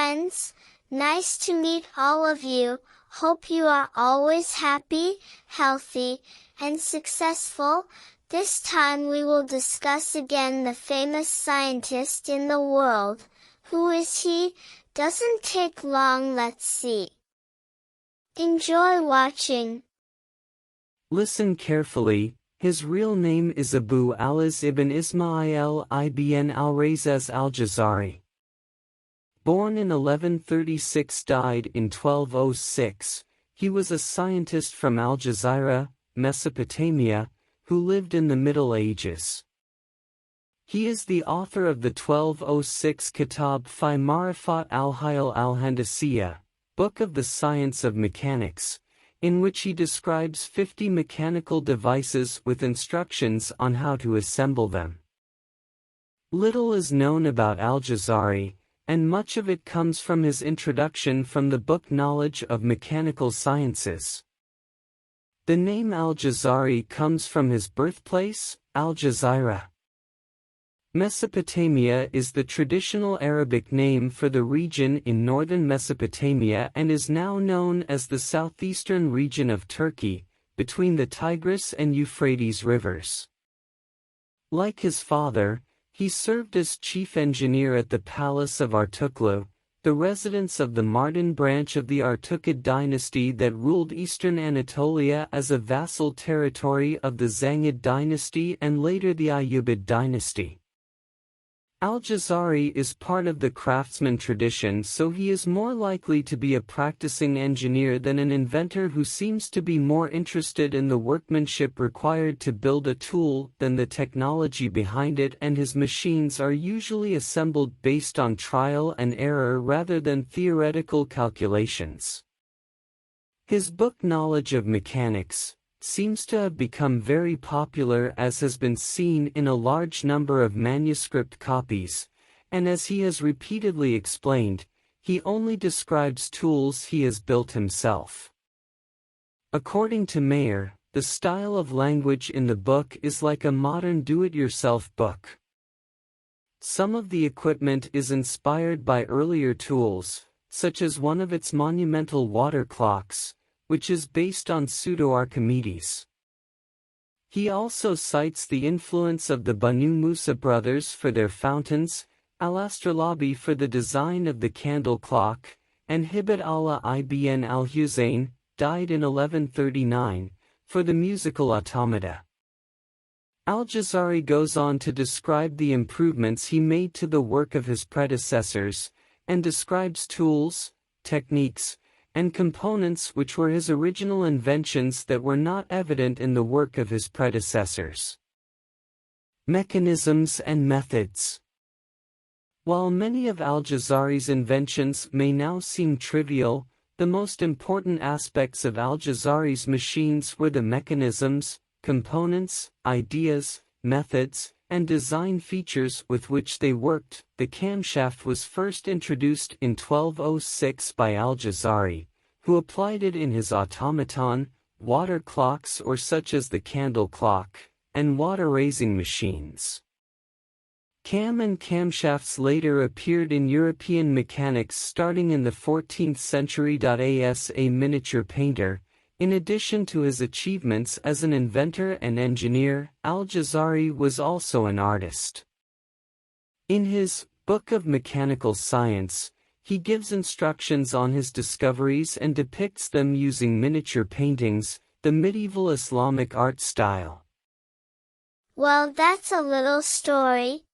friends, nice to meet all of you. Hope you are always happy, healthy, and successful. This time we will discuss again the famous scientist in the world. Who is he? Doesn't take long, let's see. Enjoy watching. Listen carefully. His real name is Abu al-Iz ibn Ismail ibn al-Razaz al-Jazari. Born in 1136, died in 1206, he was a scientist from Al-Jazari, Mesopotamia, who lived in the Middle Ages. He is the author of the 1206 Kitab fi Marifat al-Hayal al-Handasiyya, Book of the Science of Mechanics, in which he describes 50 mechanical devices with instructions on how to assemble them. Little is known about Al-Jazari, and much of it comes from his introduction from the book Knowledge of Mechanical Sciences. The name Al-Jazari comes from his birthplace, Al-Jazira. Mesopotamia is the traditional Arabic name for the region in northern Mesopotamia and is now known as the southeastern region of Turkey, between the Tigris and Euphrates rivers. Like his father, he served as chief engineer at the palace of Artuklu, the residence of the Mardin branch of the Artukid dynasty that ruled eastern Anatolia as a vassal territory of the Zangid dynasty and later the Ayyubid dynasty. Al-Jazari is part of the craftsman tradition, so he is more likely to be a practicing engineer than an inventor who seems to be more interested in the workmanship required to build a tool than the technology behind it, and his machines are usually assembled based on trial and error rather than theoretical calculations. His book Knowledge of Mechanics seems to have become very popular, as has been seen in a large number of manuscript copies, and as he has repeatedly explained, he only describes tools he has built himself. According to Mayer, the style of language in the book is like a modern do-it-yourself book. Some of the equipment is inspired by earlier tools, such as one of its monumental water clocks, which is based on Pseudo-Archimedes. He also cites the influence of the Banu Musa brothers for their fountains, Al-Astrolabi for the design of the candle clock, and Hibad Allah ibn al-Husayn, died in 1139, for the musical automata. Al-Jazari goes on to describe the improvements he made to the work of his predecessors, and describes tools, techniques, and components which were his original inventions that were not evident in the work of his predecessors. Mechanisms and methods. While many of Al-Jazari's inventions may now seem trivial, the most important aspects of Al-Jazari's machines were the mechanisms, components, ideas, methods, and design features with which they worked. The camshaft was first introduced in 1206 by Al-Jazari, who applied it in his automaton, water clocks or such as the candle clock, and water-raising machines. Cam and camshafts later appeared in European mechanics starting in the 14th century. As a miniature painter, in addition to his achievements as an inventor and engineer, Al-Jazari was also an artist. In his Book of Mechanical Science, he gives instructions on his discoveries and depicts them using miniature paintings, the medieval Islamic art style. Well, that's a little story.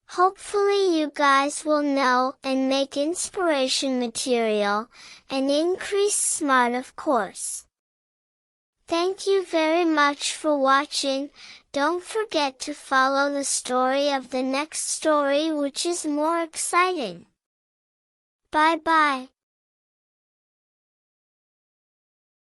Hopefully you guys will know and make inspiration material, and increase smart, of course. Thank you very much for watching. Don't forget to follow the story of the next story, which is more exciting. Bye bye.